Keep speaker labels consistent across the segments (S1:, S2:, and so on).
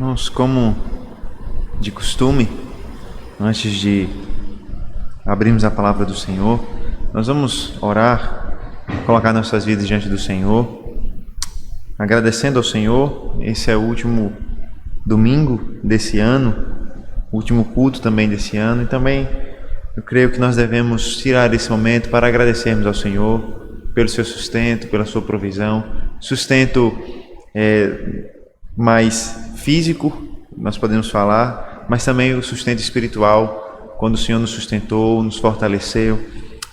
S1: Irmãos, como de costume, antes de abrirmos a palavra do Senhor, nós vamos orar, colocar nossas vidas diante do Senhor, agradecendo ao Senhor. Esse é o último domingo desse ano, o último culto também desse ano, e também eu creio que nós devemos tirar esse momento para agradecermos ao Senhor pelo seu sustento, pela sua provisão, sustento mais físico, nós podemos falar, mas também o sustento espiritual, quando o Senhor nos sustentou, nos fortaleceu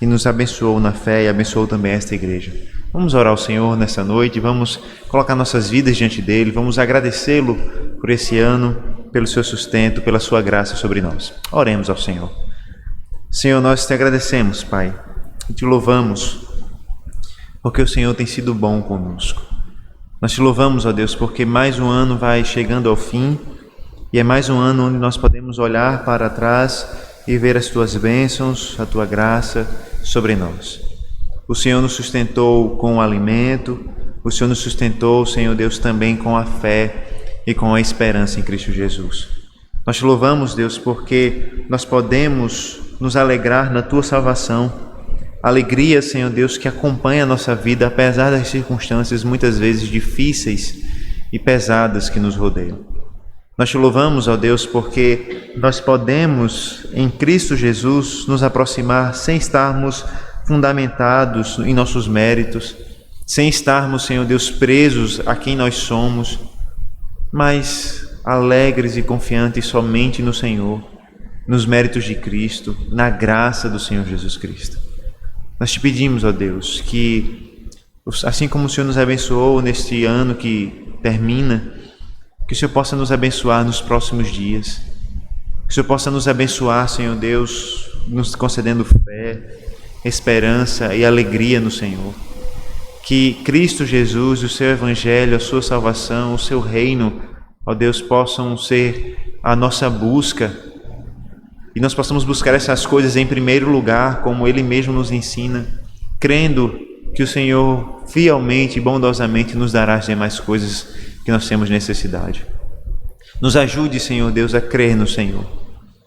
S1: e nos abençoou na fé e abençoou também esta igreja. Vamos orar ao Senhor nessa noite, vamos colocar nossas vidas diante dele, vamos agradecê-lo por esse ano, pelo seu sustento, pela sua graça sobre nós. Oremos ao Senhor. Senhor, nós te agradecemos, Pai, e te louvamos, porque o Senhor tem sido bom conosco. Nós te louvamos, ó Deus, porque mais um ano vai chegando ao fim, e é mais um ano onde nós podemos olhar para trás e ver as tuas bênçãos, a tua graça sobre nós. O Senhor nos sustentou com o alimento, o Senhor nos sustentou, Senhor Deus, também com a fé e com a esperança em Cristo Jesus. Nós te louvamos, Deus, porque nós podemos nos alegrar na tua salvação. Alegria, Senhor Deus, que acompanha a nossa vida, apesar das circunstâncias muitas vezes difíceis e pesadas que nos rodeiam. Nós te louvamos, ó Deus, porque nós podemos, em Cristo Jesus, nos aproximar sem estarmos fundamentados em nossos méritos, sem estarmos, Senhor Deus, presos a quem nós somos, mas alegres e confiantes somente no Senhor, nos méritos de Cristo, na graça do Senhor Jesus Cristo. Nós te pedimos, ó Deus, que assim como o Senhor nos abençoou neste ano que termina, que o Senhor possa nos abençoar nos próximos dias, que o Senhor possa nos abençoar, Senhor Deus, nos concedendo fé, esperança e alegria no Senhor. Que Cristo Jesus, o seu Evangelho, a sua salvação, o seu reino, ó Deus, possam ser a nossa busca, e nós possamos buscar essas coisas em primeiro lugar, como Ele mesmo nos ensina, crendo que o Senhor fielmente e bondosamente nos dará as demais coisas que nós temos necessidade. Nos ajude, Senhor Deus, a crer no Senhor,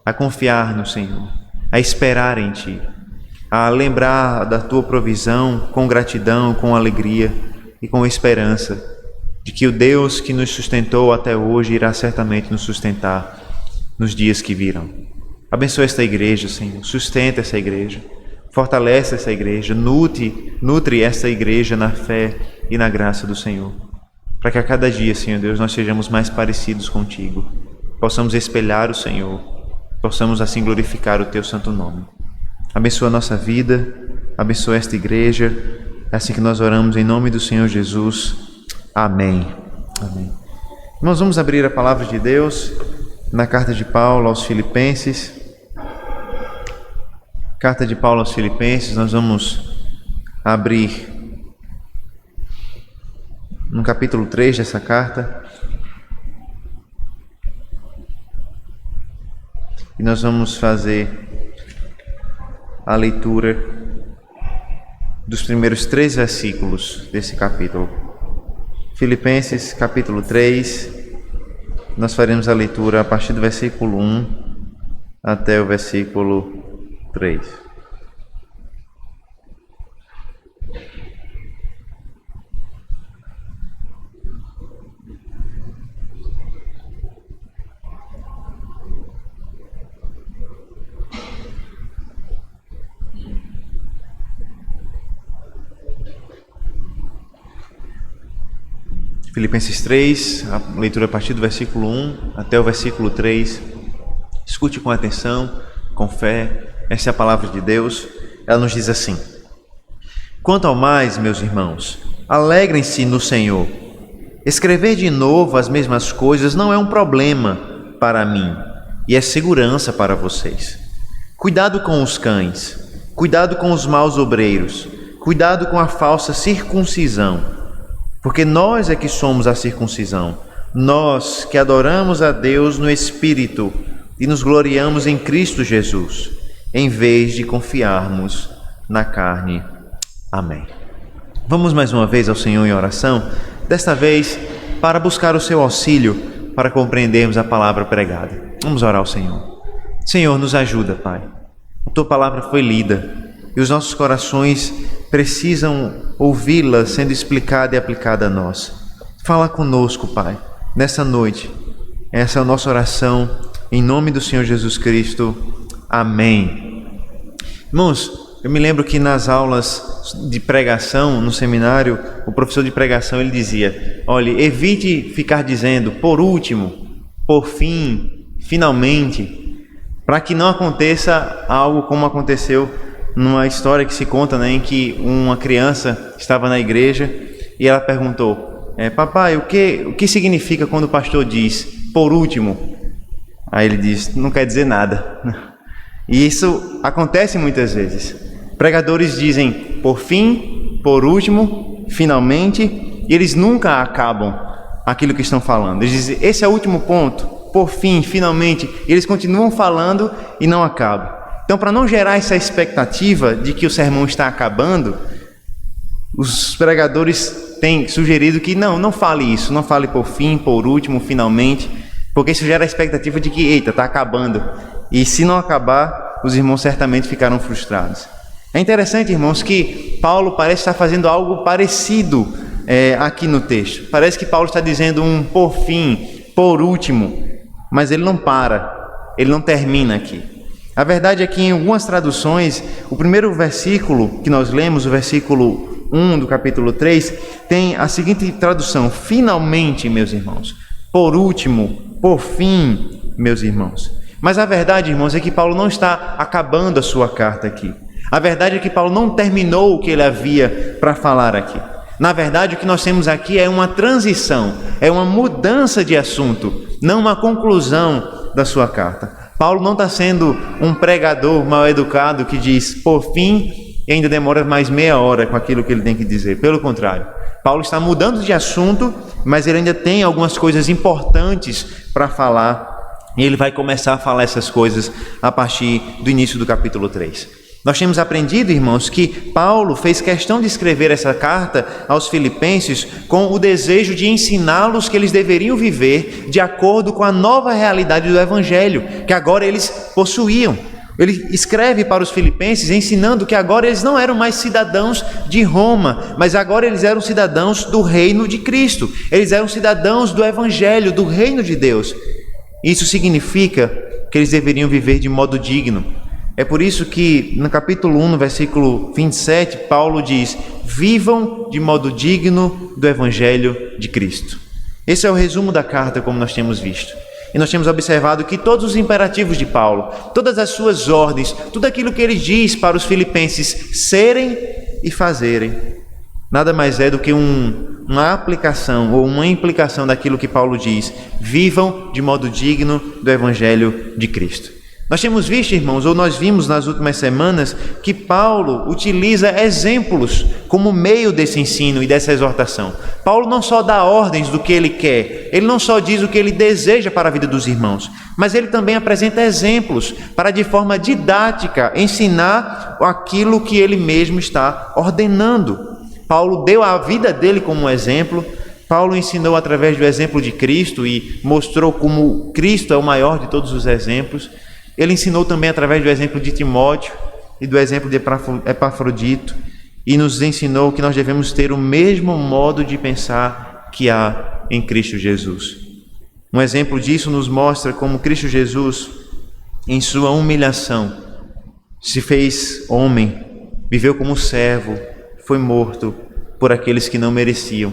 S1: a confiar no Senhor, a esperar em Ti, a lembrar da Tua provisão com gratidão, com alegria e com esperança de que o Deus que nos sustentou até hoje irá certamente nos sustentar nos dias que virão. Abençoa esta igreja, Senhor, sustenta essa igreja, fortalece essa igreja, nutre esta igreja na fé e na graça do Senhor, para que a cada dia, Senhor Deus, nós sejamos mais parecidos contigo, possamos espelhar o Senhor, possamos assim glorificar o Teu santo nome. Abençoa a nossa vida, abençoa esta igreja, é assim que nós oramos em nome do Senhor Jesus. Amém. Amém. Nós vamos abrir a palavra de Deus na carta de Paulo aos Filipenses. Carta de Paulo aos Filipenses, nós vamos abrir no capítulo 3 dessa carta. E nós vamos fazer a leitura dos primeiros 3 versículos desse capítulo. Filipenses, capítulo 3, nós faremos a leitura a partir do versículo 1 até o versículo 3. Filipenses 3, a leitura a partir do versículo 1 até o versículo 3. Escute com atenção, com fé. Essa é a palavra de Deus. Ela nos diz assim: Quanto ao mais, meus irmãos, alegrem-se no Senhor. Escrever de novo as mesmas coisas não é um problema para mim, e é segurança para vocês. Cuidado com os cães, cuidado com os maus obreiros, cuidado com a falsa circuncisão, porque nós é que somos a circuncisão, nós que adoramos a Deus no Espírito e nos gloriamos em Cristo Jesus, em vez de confiarmos na carne. Amém. Vamos mais uma vez ao Senhor em oração, desta vez para buscar o seu auxílio, para compreendermos a palavra pregada. Vamos orar ao Senhor. Senhor, nos ajuda, Pai. A Tua palavra foi lida e os nossos corações precisam ouvi-la sendo explicada e aplicada a nós. Fala conosco, Pai, nessa noite. Essa é a nossa oração, em nome do Senhor Jesus Cristo. Amém. Irmãos, eu me lembro que nas aulas de pregação, no seminário, o professor de pregação ele dizia: olha, evite ficar dizendo por último, por fim, finalmente, para que não aconteça algo como aconteceu numa história que se conta, né, em que uma criança estava na igreja e ela perguntou: papai, o que significa quando o pastor diz por último? Aí ele diz: não quer dizer nada. E isso acontece muitas vezes. Pregadores dizem por fim, por último, finalmente, e eles nunca acabam aquilo que estão falando. Eles dizem: esse é o último ponto, por fim, finalmente, e eles continuam falando e não acabam. Então, para não gerar essa expectativa de que o sermão está acabando, os pregadores têm sugerido que não fale isso, não fale por fim, por último, finalmente, porque isso gera a expectativa de que, eita, está acabando. E se não acabar, os irmãos certamente ficaram frustrados. É interessante, irmãos, que Paulo parece estar fazendo algo parecido aqui no texto. Parece que Paulo está dizendo um por fim, por último, mas ele não para, ele não termina aqui. A verdade é que em algumas traduções, o primeiro versículo que nós lemos, o versículo 1 do capítulo 3, tem a seguinte tradução: finalmente, meus irmãos, por último, por fim, meus irmãos. Mas a verdade, irmãos, é que Paulo não está acabando a sua carta aqui. A verdade é que Paulo não terminou o que ele havia para falar aqui. Na verdade, o que nós temos aqui é uma transição, é uma mudança de assunto, não uma conclusão da sua carta. Paulo não está sendo um pregador mal educado que diz por fim e ainda demora mais meia hora com aquilo que ele tem que dizer. Pelo contrário, Paulo está mudando de assunto, mas ele ainda tem algumas coisas importantes para falar, e ele vai começar a falar essas coisas a partir do início do capítulo 3. Nós temos aprendido, irmãos, que Paulo fez questão de escrever essa carta aos Filipenses com o desejo de ensiná-los que eles deveriam viver de acordo com a nova realidade do Evangelho, que agora eles possuíam. Ele escreve para os Filipenses ensinando que agora eles não eram mais cidadãos de Roma, mas agora eles eram cidadãos do reino de Cristo. Eles eram cidadãos do Evangelho, do reino de Deus. Isso significa que eles deveriam viver de modo digno. É por isso que no capítulo 1, no versículo 27, Paulo diz: vivam de modo digno do Evangelho de Cristo. Esse é o resumo da carta, como nós temos visto. E nós temos observado que todos os imperativos de Paulo, todas as suas ordens, tudo aquilo que ele diz para os filipenses serem e fazerem, nada mais é do que uma aplicação ou uma implicação daquilo que Paulo diz: vivam de modo digno do Evangelho de Cristo. Nós temos visto, irmãos, ou nós vimos nas últimas semanas, que Paulo utiliza exemplos como meio desse ensino e dessa exortação. Paulo não só dá ordens do que ele quer, ele não só diz o que ele deseja para a vida dos irmãos, mas ele também apresenta exemplos para, de forma didática, ensinar aquilo que ele mesmo está ordenando. Paulo deu a vida dele como um exemplo. Paulo ensinou através do exemplo de Cristo e mostrou como Cristo é o maior de todos os exemplos. Ele ensinou também através do exemplo de Timóteo e do exemplo de Epafrodito, e nos ensinou que nós devemos ter o mesmo modo de pensar que há em Cristo Jesus. Um exemplo disso nos mostra como Cristo Jesus, em sua humilhação, se fez homem, viveu como servo, foi morto por aqueles que não mereciam.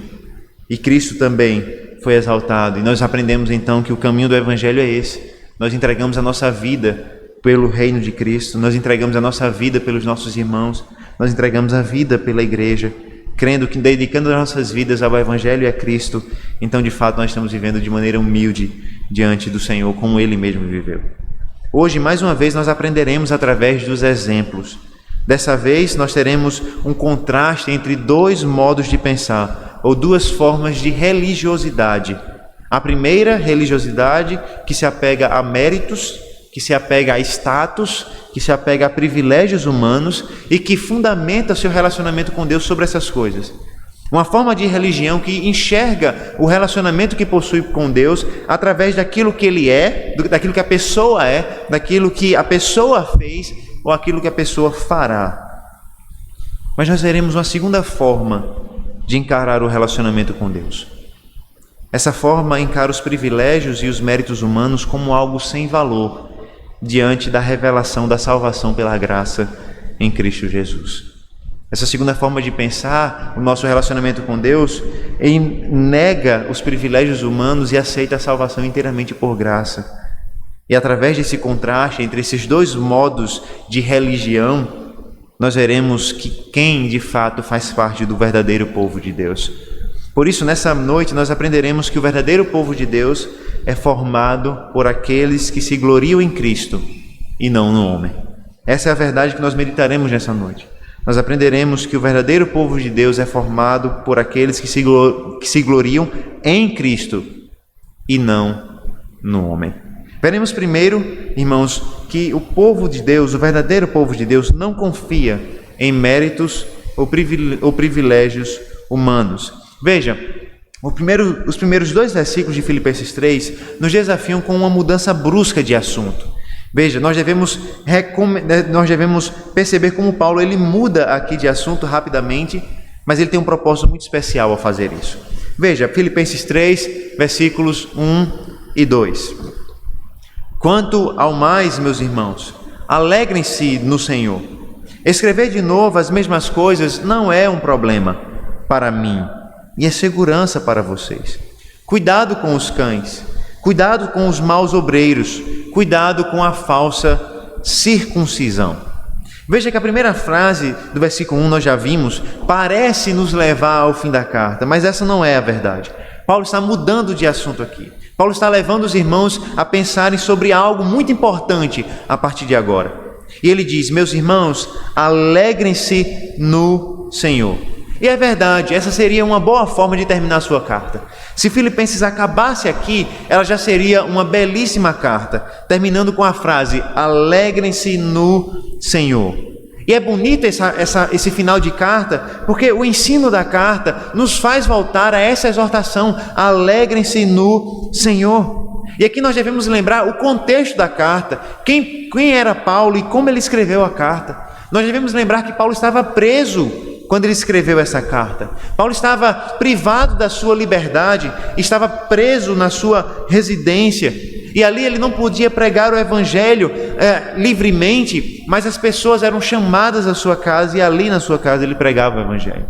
S1: E Cristo também foi exaltado. E nós aprendemos então que o caminho do Evangelho é esse. Nós entregamos a nossa vida pelo reino de Cristo, nós entregamos a nossa vida pelos nossos irmãos, nós entregamos a vida pela igreja, crendo que, dedicando as nossas vidas ao Evangelho e a Cristo, então de fato nós estamos vivendo de maneira humilde diante do Senhor, como Ele mesmo viveu. Hoje, mais uma vez, nós aprenderemos através dos exemplos. Dessa vez, nós teremos um contraste entre dois modos de pensar, ou duas formas de religiosidade. A primeira, religiosidade, que se apega a méritos, que se apega a status, que se apega a privilégios humanos e que fundamenta seu relacionamento com Deus sobre essas coisas. Uma forma de religião que enxerga o relacionamento que possui com Deus através daquilo que ele é, daquilo que a pessoa é, daquilo que a pessoa fez ou aquilo que a pessoa fará. Mas nós veremos uma segunda forma de encarar o relacionamento com Deus. Essa forma encara os privilégios e os méritos humanos como algo sem valor diante da revelação da salvação pela graça em Cristo Jesus. Essa segunda forma de pensar o nosso relacionamento com Deus nega os privilégios humanos e aceita a salvação inteiramente por graça. E através desse contraste entre esses dois modos de religião, nós veremos que quem de fato faz parte do verdadeiro povo de Deus. Por isso, nessa noite, nós aprenderemos que o verdadeiro povo de Deus é formado por aqueles que se gloriam em Cristo e não no homem. Essa é a verdade que nós meditaremos nessa noite. Nós aprenderemos que o verdadeiro povo de Deus é formado por aqueles que se gloriam em Cristo e não no homem. Veremos primeiro, irmãos, que o povo de Deus, o verdadeiro povo de Deus, não confia em méritos ou privilégios humanos. Veja, os primeiros 2 versículos de Filipenses 3 nos desafiam com uma mudança brusca de assunto. Veja, nós devemos perceber como Paulo ele muda aqui de assunto rapidamente, mas ele tem um propósito muito especial ao fazer isso. Veja, Filipenses 3, versículos 1 e 2. Quanto ao mais, meus irmãos, alegrem-se no Senhor. Escrever de novo as mesmas coisas não é um problema para mim, e é segurança para vocês. Cuidado com os cães, cuidado com os maus obreiros, cuidado com a falsa circuncisão. Veja que a primeira frase do versículo 1 nós já vimos, parece nos levar ao fim da carta, mas essa não é a verdade. Paulo está mudando de assunto aqui. Paulo está levando os irmãos a pensarem sobre algo muito importante a partir de agora. E ele diz, meus irmãos, alegrem-se no Senhor. E é verdade, essa seria uma boa forma de terminar a sua carta. Se Filipenses acabasse aqui, ela já seria uma belíssima carta, terminando com a frase, alegrem-se no Senhor. E é bonito esse final de carta, porque o ensino da carta nos faz voltar a essa exortação, alegrem-se no Senhor. E aqui nós devemos lembrar o contexto da carta, quem era Paulo e como ele escreveu a carta. Nós devemos lembrar que Paulo estava preso quando ele escreveu essa carta. Paulo estava privado da sua liberdade, estava preso na sua residência, e ali ele não podia pregar o evangelho livremente, mas as pessoas eram chamadas à sua casa, e ali na sua casa ele pregava o evangelho.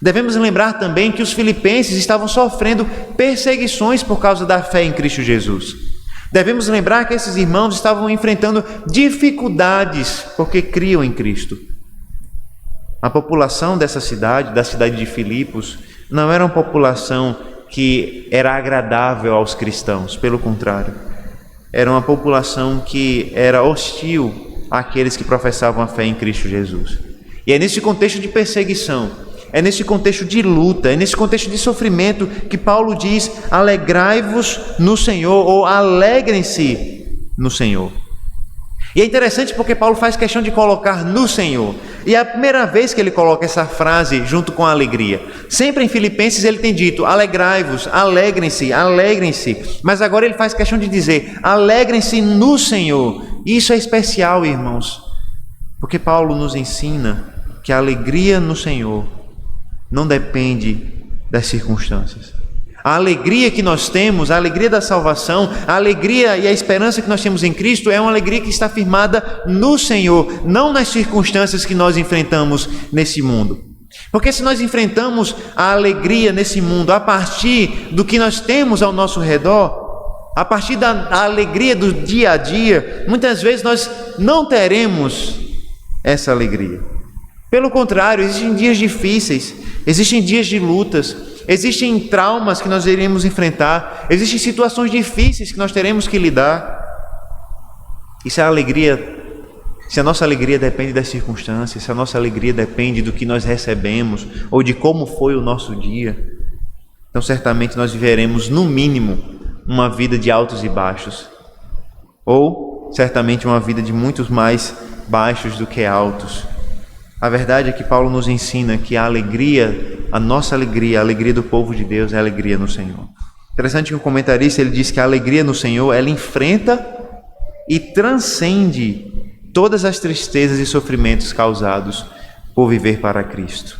S1: Devemos lembrar também que os filipenses estavam sofrendo perseguições por causa da fé em Cristo Jesus. Devemos lembrar que esses irmãos estavam enfrentando dificuldades porque criam em Cristo. A população dessa cidade, da cidade de Filipos, não era uma população que era agradável aos cristãos, pelo contrário. Era uma população que era hostil àqueles que professavam a fé em Cristo Jesus. E é nesse contexto de perseguição, é nesse contexto de luta, é nesse contexto de sofrimento que Paulo diz, alegrai-vos no Senhor, ou alegrem-se no Senhor. E é interessante porque Paulo faz questão de colocar no Senhor. E é a primeira vez que ele coloca essa frase junto com a alegria. Sempre em Filipenses ele tem dito, alegrai-vos, alegrem-se, alegrem-se. Mas agora ele faz questão de dizer, alegrem-se no Senhor. E isso é especial, irmãos, porque Paulo nos ensina que a alegria no Senhor não depende das circunstâncias. A alegria que nós temos, a alegria da salvação, a alegria e a esperança que nós temos em Cristo é uma alegria que está firmada no Senhor, não nas circunstâncias que nós enfrentamos nesse mundo. Porque se nós enfrentamos a alegria nesse mundo a partir do que nós temos ao nosso redor, a partir da alegria do dia a dia, muitas vezes nós não teremos essa alegria. Pelo contrário, existem dias difíceis, existem dias de lutas, existem traumas que nós iremos enfrentar, existem situações difíceis que nós teremos que lidar. E se a nossa alegria depende das circunstâncias, se a nossa alegria depende do que nós recebemos ou de como foi o nosso dia, então certamente nós viveremos, no mínimo, uma vida de altos e baixos, ou certamente uma vida de muitos mais baixos do que altos. A verdade é que Paulo nos ensina que a alegria a nossa alegria, a alegria do povo de Deus é a alegria no Senhor. Interessante que o comentarista ele diz que a alegria no Senhor, ela enfrenta e transcende todas as tristezas e sofrimentos causados por viver para Cristo.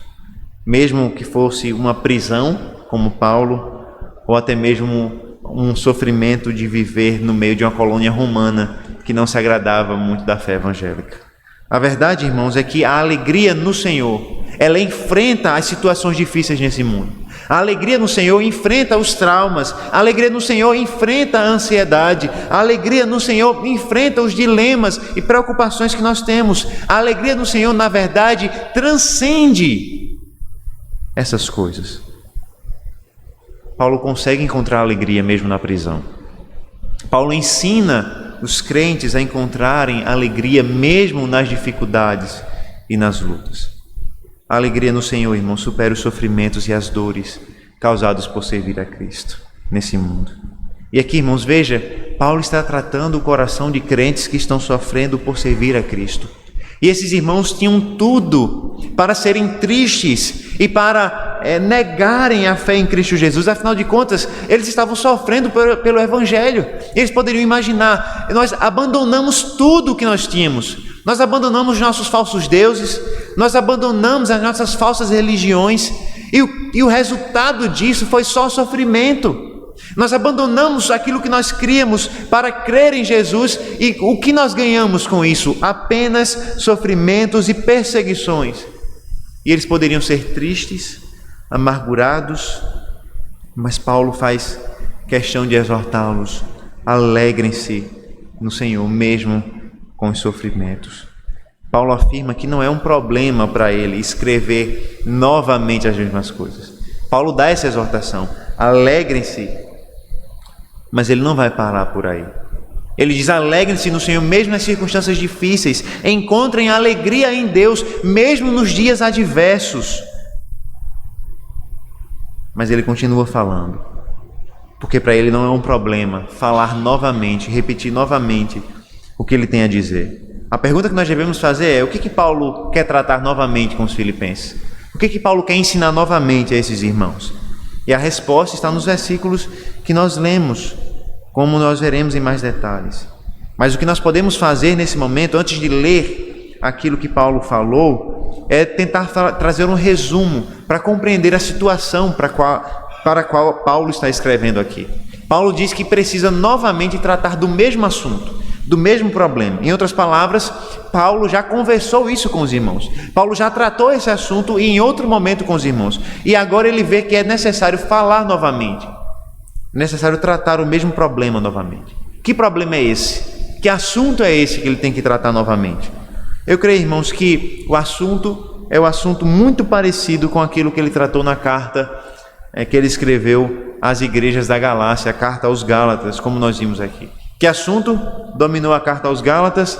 S1: Mesmo que fosse uma prisão, como Paulo, ou até mesmo um sofrimento de viver no meio de uma colônia romana que não se agradava muito da fé evangélica. A verdade, irmãos, é que a alegria no Senhor, ela enfrenta as situações difíceis nesse mundo. A alegria no Senhor enfrenta os traumas, a alegria no Senhor enfrenta a ansiedade, a alegria no Senhor enfrenta os dilemas e preocupações que nós temos. A alegria no Senhor, na verdade, transcende essas coisas. Paulo consegue encontrar alegria mesmo na prisão. Paulo ensina os crentes a encontrarem alegria mesmo nas dificuldades e nas lutas. A alegria no Senhor, irmão, supera os sofrimentos e as dores causados por servir a Cristo nesse mundo. E aqui, irmãos, veja, Paulo está tratando o coração de crentes que estão sofrendo por servir a Cristo. E esses irmãos tinham tudo para serem tristes e para negarem a fé em Cristo Jesus. Afinal de contas, eles estavam sofrendo pelo Evangelho. Eles poderiam imaginar, nós abandonamos tudo o que nós tínhamos. Nós abandonamos nossos falsos deuses, nós abandonamos as nossas falsas religiões. E o resultado disso foi só sofrimento. Nós abandonamos aquilo que nós críamos para crer em Jesus, e o que nós ganhamos com isso? Apenas sofrimentos e perseguições. E eles poderiam ser tristes, amargurados, mas Paulo faz questão de exortá-los: alegrem-se no Senhor, mesmo com os sofrimentos. Paulo afirma que não é um problema para ele escrever novamente as mesmas coisas. Paulo dá essa exortação: alegrem-se. Mas ele não vai parar por aí. Ele diz: alegrem-se no Senhor, mesmo nas circunstâncias difíceis. Encontrem alegria em Deus, mesmo nos dias adversos. Mas ele continua falando, porque para ele não é um problema falar novamente, repetir novamente o que ele tem a dizer. A pergunta que nós devemos fazer é: o que Paulo quer tratar novamente com os filipenses? O que Paulo quer ensinar novamente a esses irmãos? E a resposta está nos versículos que nós lemos, como nós veremos em mais detalhes. Mas o que nós podemos fazer nesse momento, antes de ler aquilo que Paulo falou, é tentar trazer um resumo para compreender a situação para a qual Paulo está escrevendo aqui. Paulo diz que precisa novamente tratar do mesmo assunto, do mesmo problema. Em outras palavras, Paulo já conversou isso com os irmãos. Paulo já tratou esse assunto em outro momento com os irmãos. E agora ele vê que é necessário falar novamente. É necessário tratar o mesmo problema novamente. Que problema é esse? Que assunto é esse que ele tem que tratar novamente? Eu creio, irmãos, que o assunto é um assunto muito parecido com aquilo que ele tratou na carta que ele escreveu às igrejas da Galácia, a carta aos Gálatas, como nós vimos aqui. Que assunto dominou a carta aos Gálatas?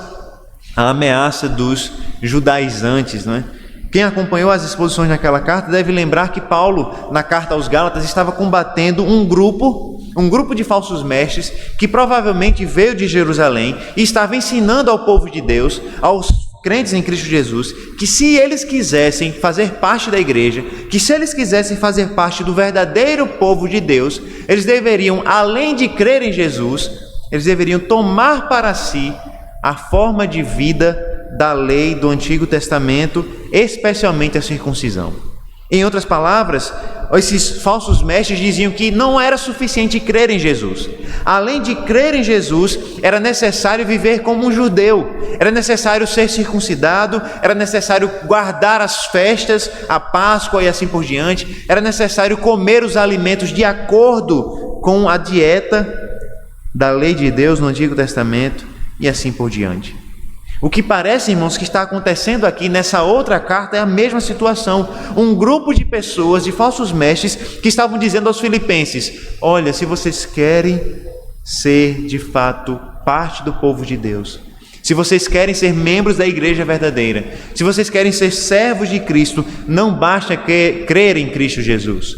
S1: A ameaça dos judaizantes, não é? Quem acompanhou as exposições naquela carta deve lembrar que Paulo, na carta aos Gálatas, estava combatendo um grupo de falsos mestres que provavelmente veio de Jerusalém e estava ensinando ao povo de Deus, aos crentes em Cristo Jesus, que se eles quisessem fazer parte da igreja, que se eles quisessem fazer parte do verdadeiro povo de Deus, eles deveriam, além de crer em Jesus, eles deveriam tomar para si a forma de vida da lei do Antigo Testamento, especialmente a circuncisão. Em outras palavras, esses falsos mestres diziam que não era suficiente crer em Jesus. Além de crer em Jesus, era necessário viver como um judeu, era necessário ser circuncidado, era necessário guardar as festas, a Páscoa e assim por diante, era necessário comer os alimentos de acordo com a dieta da lei de Deus no Antigo Testamento e assim por diante. O que parece, irmãos, que está acontecendo aqui nessa outra carta é a mesma situação. Um grupo de pessoas, de falsos mestres, que estavam dizendo aos filipenses: olha, se vocês querem ser de fato parte do povo de Deus, se vocês querem ser membros da igreja verdadeira, se vocês querem ser servos de Cristo, não basta crer em Cristo Jesus.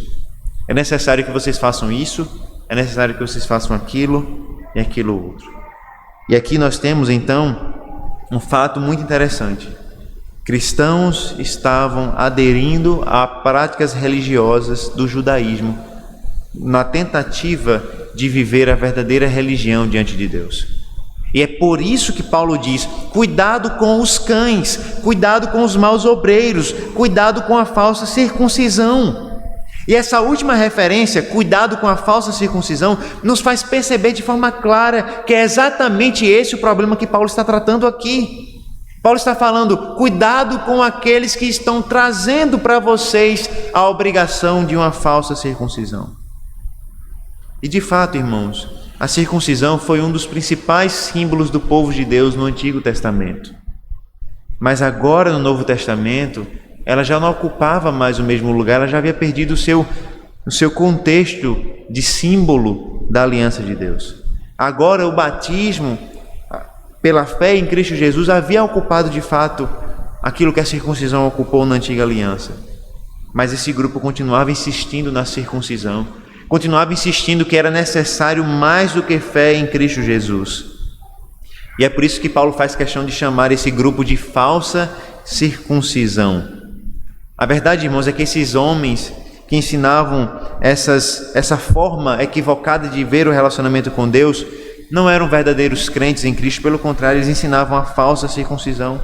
S1: É necessário que vocês façam isso, é necessário que vocês façam aquilo e aquilo outro. E aqui nós temos então um fato muito interessante. cristãos estavam aderindo a práticas religiosas do judaísmo, na tentativa de viver a verdadeira religião diante de Deus. E é por isso que Paulo diz: cuidado com os cães, cuidado com os maus obreiros, cuidado com a falsa circuncisão. E essa última referência, cuidado com a falsa circuncisão, nos faz perceber de forma clara que é exatamente esse o problema que Paulo está tratando aqui. Paulo está falando: cuidado com aqueles que estão trazendo para vocês a obrigação de uma falsa circuncisão. E de fato, irmãos, a circuncisão foi um dos principais símbolos do povo de Deus no Antigo Testamento. Mas agora, no Novo Testamento, ela já não ocupava mais o mesmo lugar, ela já havia perdido o seu contexto de símbolo da aliança de Deus. Agora, o batismo, pela fé em Cristo Jesus, havia ocupado de fato aquilo que a circuncisão ocupou na antiga aliança. Mas esse grupo continuava insistindo na circuncisão, continuava insistindo que era necessário mais do que fé em Cristo Jesus. E é por isso que Paulo faz questão de chamar esse grupo de falsa circuncisão. A verdade, irmãos, é que esses homens que ensinavam essa forma equivocada de ver o relacionamento com Deus não eram verdadeiros crentes em Cristo, pelo contrário, eles ensinavam a falsa circuncisão.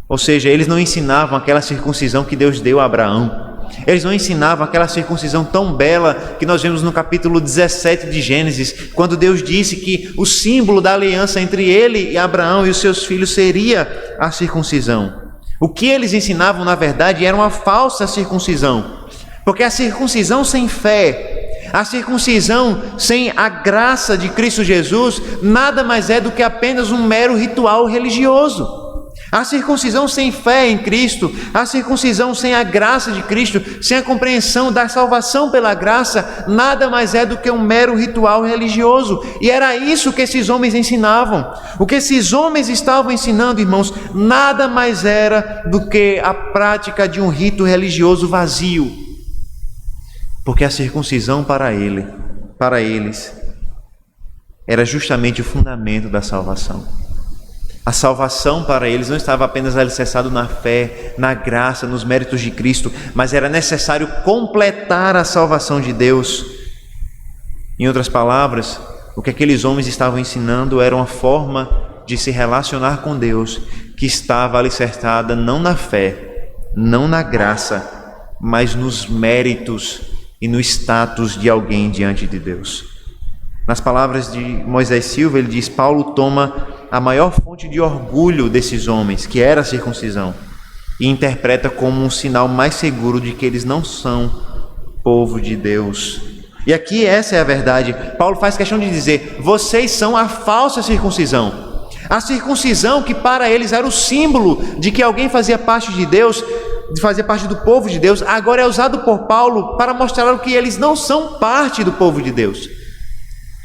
S1: Ou seja, eles não ensinavam aquela circuncisão que Deus deu a Abraão. Eles não ensinavam aquela circuncisão tão bela que nós vemos no capítulo 17 de Gênesis, quando Deus disse que o símbolo da aliança entre ele e Abraão e os seus filhos seria a circuncisão. O que eles ensinavam, na verdade, era uma falsa circuncisão, porque a circuncisão sem fé, a circuncisão sem a graça de Cristo Jesus, nada mais é do que apenas um mero ritual religioso. A circuncisão sem fé em Cristo, a circuncisão sem a graça de Cristo, sem a compreensão da salvação pela graça, nada mais é do que um mero ritual religioso. E era isso que esses homens ensinavam. O que esses homens estavam ensinando, irmãos, nada mais era do que a prática de um rito religioso vazio. Porque a circuncisão para eles, era justamente o fundamento da salvação. A salvação para eles não estava apenas alicerçada na fé, na graça, nos méritos de Cristo, mas era necessário completar a salvação de Deus. Em outras palavras, o que aqueles homens estavam ensinando era uma forma de se relacionar com Deus que estava alicerçada não na fé, não na graça, mas nos méritos e no status de alguém diante de Deus. Nas palavras de Moisés Silva, ele diz: Paulo toma a maior fonte de orgulho desses homens, que era a circuncisão, e interpreta como um sinal mais seguro de que eles não são povo de Deus. E aqui essa é a verdade. Paulo faz questão de dizer: vocês são a falsa circuncisão. A circuncisão que para eles era o símbolo de que alguém fazia parte de Deus, de fazer parte do povo de Deus, agora é usado por Paulo para mostrar que eles não são parte do povo de Deus.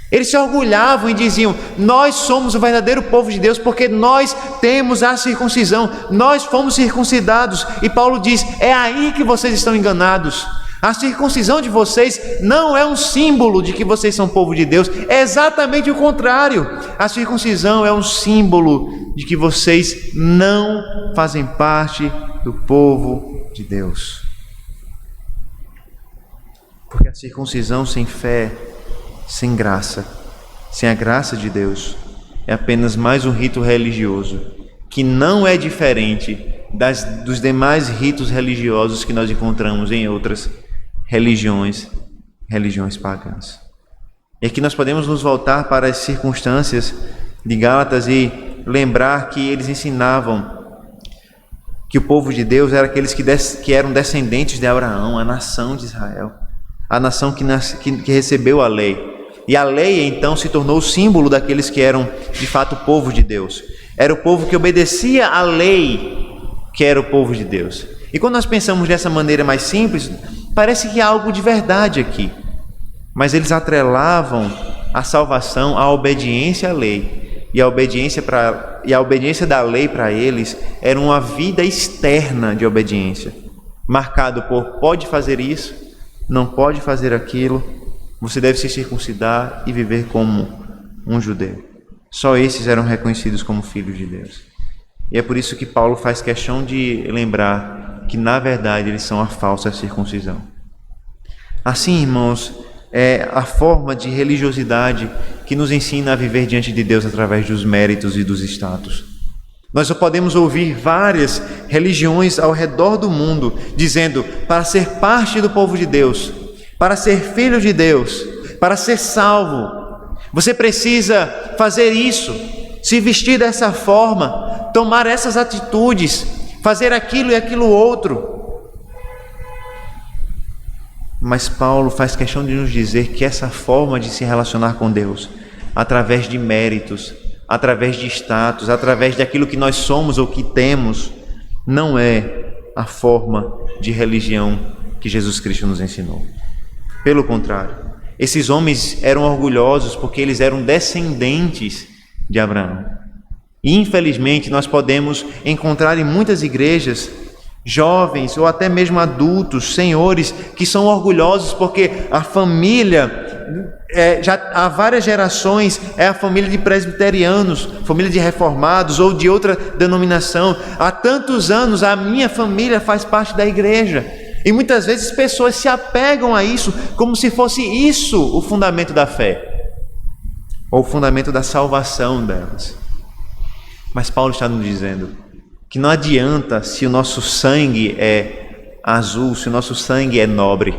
S1: Eles se orgulhavam e diziam: nós somos o verdadeiro povo de Deus porque nós temos a circuncisão, nós fomos circuncidados. E Paulo diz: é aí que vocês estão enganados. A circuncisão de vocês não é um símbolo de que vocês são povo de Deus, é exatamente o contrário. A circuncisão é um símbolo de que vocês não fazem parte do povo de Deus. Porque a circuncisão sem fé, sem graça, sem a graça de Deus, é apenas mais um rito religioso, que não é diferente dos demais ritos religiosos que nós encontramos em outras religiões pagãs. E aqui nós podemos nos voltar para as circunstâncias de Gálatas e lembrar que eles ensinavam que o povo de Deus era aqueles que eram descendentes de Abraão, a nação de Israel, a nação que recebeu a lei. E a lei então se tornou o símbolo daqueles que eram de fato o povo de Deus. Era o povo que obedecia à lei, que era o povo de Deus. E quando nós pensamos dessa maneira mais simples, parece que há algo de verdade aqui. Mas eles atrelavam a salvação à obediência à lei. E a obediência da lei para eles era uma vida externa de obediência, marcado por pode fazer isso, não pode fazer aquilo, você deve se circuncidar e viver como um judeu. Só esses eram reconhecidos como filhos de Deus. E é por isso que Paulo faz questão de lembrar que, na verdade, eles são a falsa circuncisão. Assim, irmãos, é a forma de religiosidade que nos ensina a viver diante de Deus através dos méritos e dos status. Nós só podemos ouvir várias religiões ao redor do mundo dizendo: para ser parte do povo de Deus, para ser filho de Deus, para ser salvo, você precisa fazer isso, se vestir dessa forma, tomar essas atitudes, fazer aquilo e aquilo outro. Mas Paulo faz questão de nos dizer que essa forma de se relacionar com Deus, através de méritos, através de status, através daquilo que nós somos ou que temos, não é a forma de religião que Jesus Cristo nos ensinou. Pelo contrário, esses homens eram orgulhosos porque eles eram descendentes de Abraão. E infelizmente nós podemos encontrar em muitas igrejas jovens ou até mesmo adultos, senhores, que são orgulhosos porque a família, já há várias gerações, é a família de presbiterianos, família de reformados ou de outra denominação. Há tantos anos a minha família faz parte da igreja. E muitas vezes pessoas se apegam a isso como se fosse isso o fundamento da fé, ou o fundamento da salvação delas. Mas Paulo está nos dizendo que não adianta se o nosso sangue é azul, se o nosso sangue é nobre.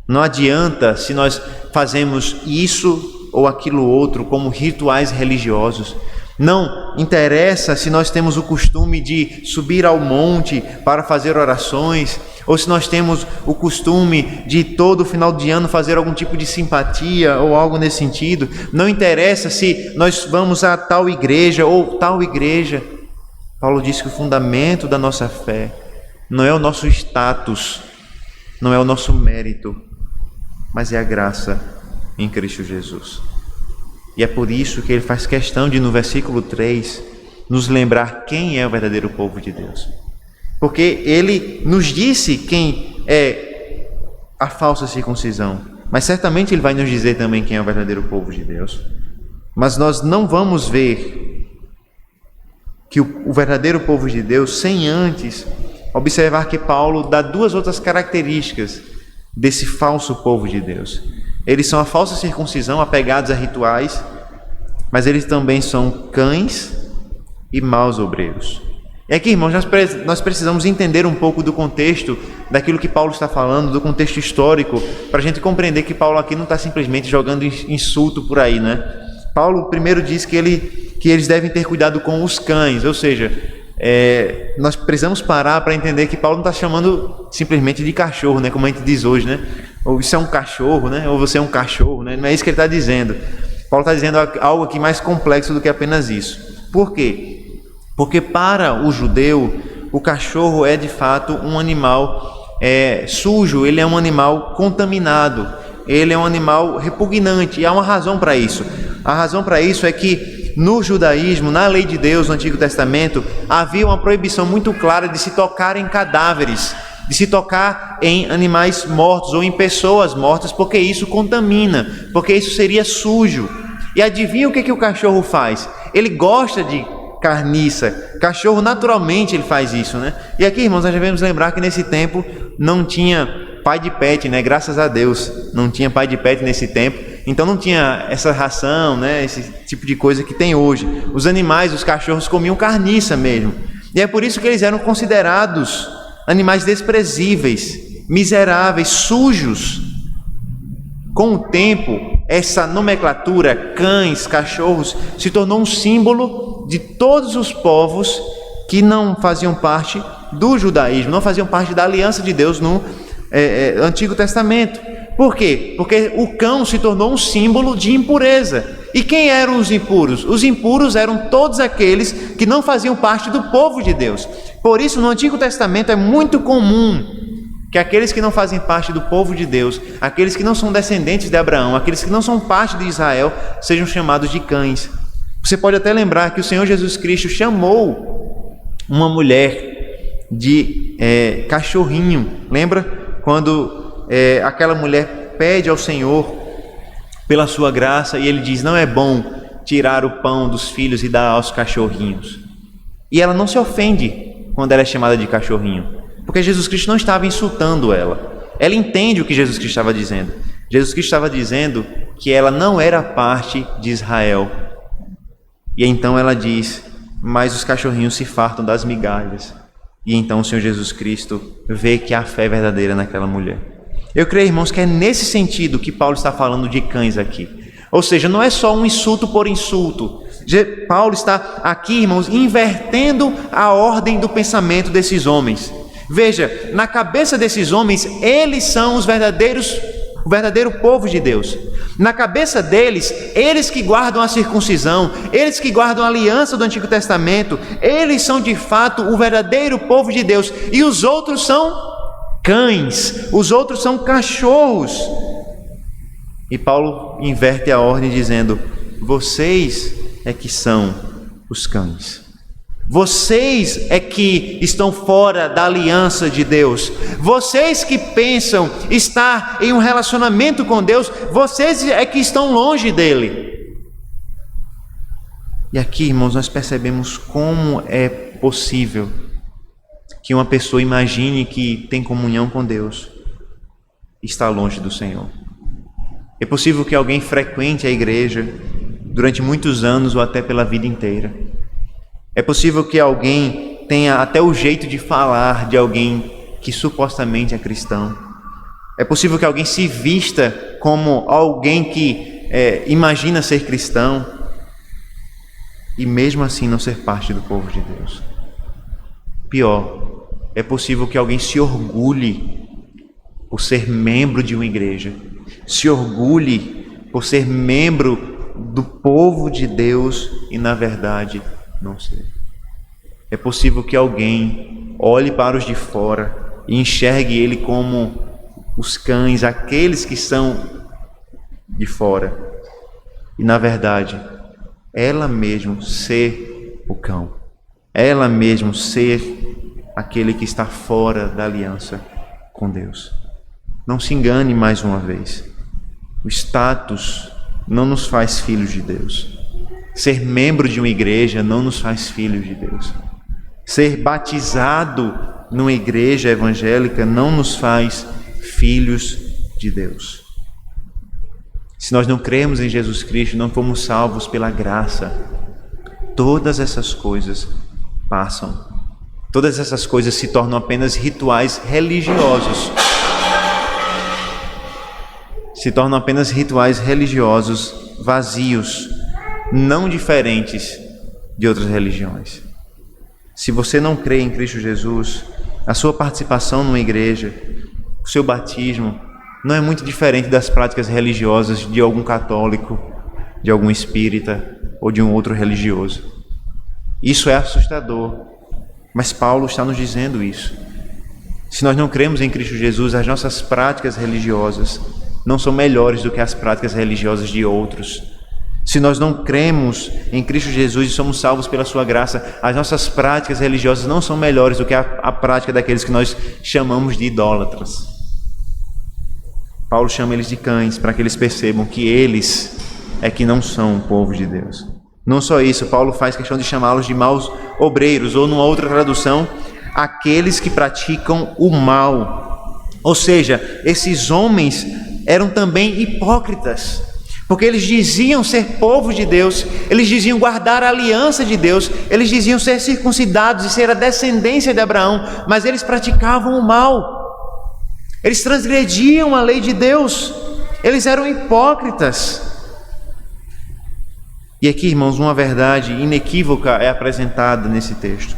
S1: Não adianta se nós fazemos isso ou aquilo outro como rituais religiosos. Não interessa se nós temos o costume de subir ao monte para fazer orações, ou se nós temos o costume de todo final de ano fazer algum tipo de simpatia ou algo nesse sentido. Não interessa se nós vamos a tal igreja ou tal igreja. Paulo diz que o fundamento da nossa fé não é o nosso status, não é o nosso mérito, mas é a graça em Cristo Jesus. E é por isso que ele faz questão de, no versículo 3, nos lembrar quem é o verdadeiro povo de Deus. Porque ele nos disse quem é a falsa circuncisão, mas certamente ele vai nos dizer também quem é o verdadeiro povo de Deus. Mas nós não vamos ver que o verdadeiro povo de Deus sem antes observar que Paulo dá duas outras características desse falso povo de Deus. Eles são a falsa circuncisão, apegados a rituais, mas eles também são cães e maus obreiros. E aqui, irmãos, nós precisamos entender um pouco do contexto daquilo que Paulo está falando, do contexto histórico, para a gente compreender que Paulo aqui não está simplesmente jogando insulto por aí, né? Paulo primeiro diz que eles devem ter cuidado com os cães, ou seja, nós precisamos parar para entender que Paulo não está chamando simplesmente de cachorro, né, como a gente diz hoje, né? Ou isso é um cachorro, né? Ou você é um cachorro, né? Não é isso que ele está dizendo. Paulo está dizendo algo aqui mais complexo do que apenas isso. Por quê? Porque para o judeu, o cachorro é de fato um animal sujo, ele é um animal contaminado, ele é um animal repugnante, e há uma razão para isso. A razão para isso é que no judaísmo, na lei de Deus, no Antigo Testamento, havia uma proibição muito clara de se tocar em cadáveres, de se tocar em animais mortos ou em pessoas mortas, porque isso contamina, porque isso seria sujo. E adivinha o que o cachorro faz? Ele gosta de carniça. Cachorro, naturalmente, ele faz isso, né? E aqui, irmãos, nós devemos lembrar que nesse tempo não tinha pai de pet, né? Graças a Deus, não tinha pai de pet nesse tempo. Então não tinha essa ração, né? Esse tipo de coisa que tem hoje. Os animais, os cachorros comiam carniça mesmo. E é por isso que eles eram considerados animais desprezíveis, miseráveis, sujos. Com o tempo, essa nomenclatura, cães, cachorros, se tornou um símbolo de todos os povos que não faziam parte do judaísmo, não faziam parte da aliança de Deus no Antigo Testamento. Por quê? Porque o cão se tornou um símbolo de impureza. E quem eram os impuros? Os impuros eram todos aqueles que não faziam parte do povo de Deus. Por isso, no Antigo Testamento é muito comum que aqueles que não fazem parte do povo de Deus, aqueles que não são descendentes de Abraão, aqueles que não são parte de Israel, sejam chamados de cães. Você pode até lembrar que o Senhor Jesus Cristo chamou uma mulher de cachorrinho. Lembra? Quando aquela mulher pede ao Senhor pela sua graça e ele diz: não é bom tirar o pão dos filhos e dar aos cachorrinhos. E ela não se ofende quando ela é chamada de cachorrinho, porque Jesus Cristo não estava insultando ela. Ela entende o que Jesus Cristo estava dizendo. Jesus Cristo estava dizendo que ela não era parte de Israel. E então ela diz: mas os cachorrinhos se fartam das migalhas. E então o Senhor Jesus Cristo vê que há fé verdadeira naquela mulher. Eu creio, irmãos, que é nesse sentido que Paulo está falando de cães aqui. Ou seja, não é só um insulto por insulto. Paulo está aqui, irmãos, invertendo a ordem do pensamento desses homens. Veja, na cabeça desses homens, eles são o verdadeiro povo de Deus. Na cabeça deles, eles que guardam a circuncisão, eles que guardam a aliança do Antigo Testamento, eles são de fato o verdadeiro povo de Deus. E os outros são cães, os outros são cachorros. E Paulo inverte a ordem dizendo: vocês é que são os cães. Vocês é que estão fora da aliança de Deus. Vocês que pensam estar em um relacionamento com Deus, vocês é que estão longe dele. E aqui, irmãos, nós percebemos como é possível que uma pessoa imagine que tem comunhão com Deus e está longe do Senhor. É possível que alguém frequente a igreja durante muitos anos ou até pela vida inteira. É possível que alguém tenha até o jeito de falar de alguém que supostamente é cristão. É possível que alguém se vista como alguém que imagina ser cristão e mesmo assim não ser parte do povo de Deus. Pior, é possível que alguém se orgulhe por ser membro de uma igreja, se orgulhe por ser membro do povo de Deus e na verdade não sei. É possível que alguém olhe para os de fora e enxergue ele como os cães, aqueles que são de fora. E na verdade, ela mesmo ser o cão. Ela mesmo ser aquele que está fora da aliança com Deus. Não se engane mais uma vez. O status não nos faz filhos de Deus. Ser membro de uma igreja não nos faz filhos de Deus. Ser batizado numa igreja evangélica não nos faz filhos de Deus. Se nós não cremos em Jesus Cristo, não fomos salvos pela graça, todas essas coisas passam. Todas essas coisas se tornam apenas rituais religiosos. Se tornam apenas rituais religiosos vazios, não diferentes de outras religiões. Se você não crê em Cristo Jesus, a sua participação numa igreja, o seu batismo, não é muito diferente das práticas religiosas de algum católico, de algum espírita ou de um outro religioso. Isso é assustador, mas Paulo está nos dizendo isso. Se nós não cremos em Cristo Jesus, as nossas práticas religiosas não são melhores do que as práticas religiosas de outros. Se nós não cremos em Cristo Jesus e somos salvos pela sua graça, as nossas práticas religiosas não são melhores do que a prática daqueles que nós chamamos de idólatras. Paulo chama eles de cães para que eles percebam que eles é que não são o povo de Deus. Não só isso, Paulo faz questão de chamá-los de maus obreiros, ou numa outra tradução, aqueles que praticam o mal. Ou seja, esses homens eram também hipócritas, porque eles diziam ser povo de Deus, eles diziam guardar a aliança de Deus, eles diziam ser circuncidados e ser a descendência de Abraão, mas eles praticavam o mal. Eles transgrediam a lei de Deus, eles eram hipócritas. E aqui, irmãos, uma verdade inequívoca é apresentada nesse texto.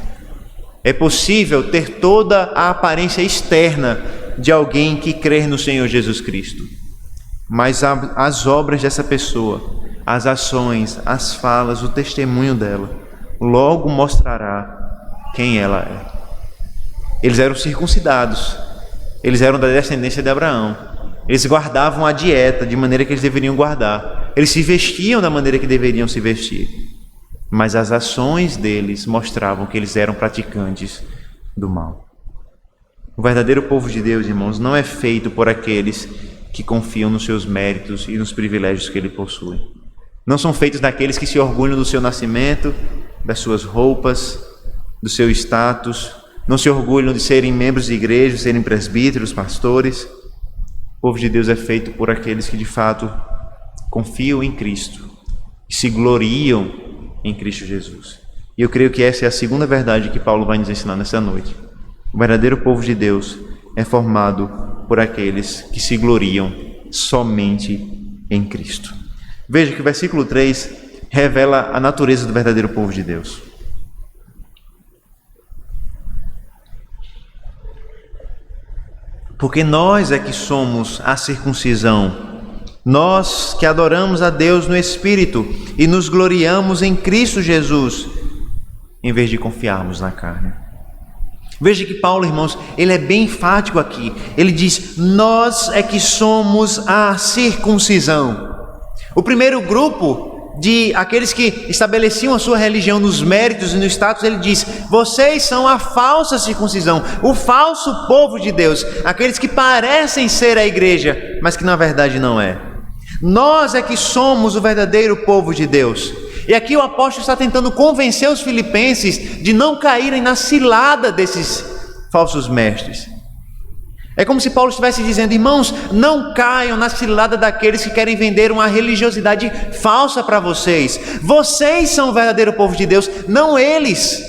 S1: É possível ter toda a aparência externa de alguém que crê no Senhor Jesus Cristo, mas as obras dessa pessoa, as ações, as falas, o testemunho dela, logo mostrará quem ela é. Eles eram circuncidados, eles eram da descendência de Abraão, eles guardavam a dieta de maneira que eles deveriam guardar, eles se vestiam da maneira que deveriam se vestir, mas as ações deles mostravam que eles eram praticantes do mal. O verdadeiro povo de Deus, irmãos, não é feito por aqueles que confiam nos seus méritos e nos privilégios que ele possui. Não são feitos daqueles que se orgulham do seu nascimento, das suas roupas, do seu status, não se orgulham de serem membros de igreja, de serem presbíteros, pastores. O povo de Deus é feito por aqueles que de fato confiam em Cristo e se gloriam em Cristo Jesus. E eu creio que essa é a segunda verdade que Paulo vai nos ensinar nessa noite. O verdadeiro povo de Deus é formado por aqueles que se gloriam somente em Cristo. Veja que o versículo 3 revela a natureza do verdadeiro povo de Deus. Porque nós é que somos a circuncisão, nós que adoramos a Deus no Espírito e nos gloriamos em Cristo Jesus, em vez de confiarmos na carne. Veja que Paulo, irmãos, ele é bem enfático aqui. Ele diz: nós é que somos a circuncisão. O primeiro grupo de aqueles que estabeleciam a sua religião nos méritos e no status, ele diz: vocês são a falsa circuncisão, o falso povo de Deus, aqueles que parecem ser a igreja, mas que na verdade não é. Nós é que somos o verdadeiro povo de Deus. E aqui o apóstolo está tentando convencer os filipenses de não caírem na cilada desses falsos mestres. É como se Paulo estivesse dizendo: irmãos, não caiam na cilada daqueles que querem vender uma religiosidade falsa para vocês. Vocês são o verdadeiro povo de Deus, não eles.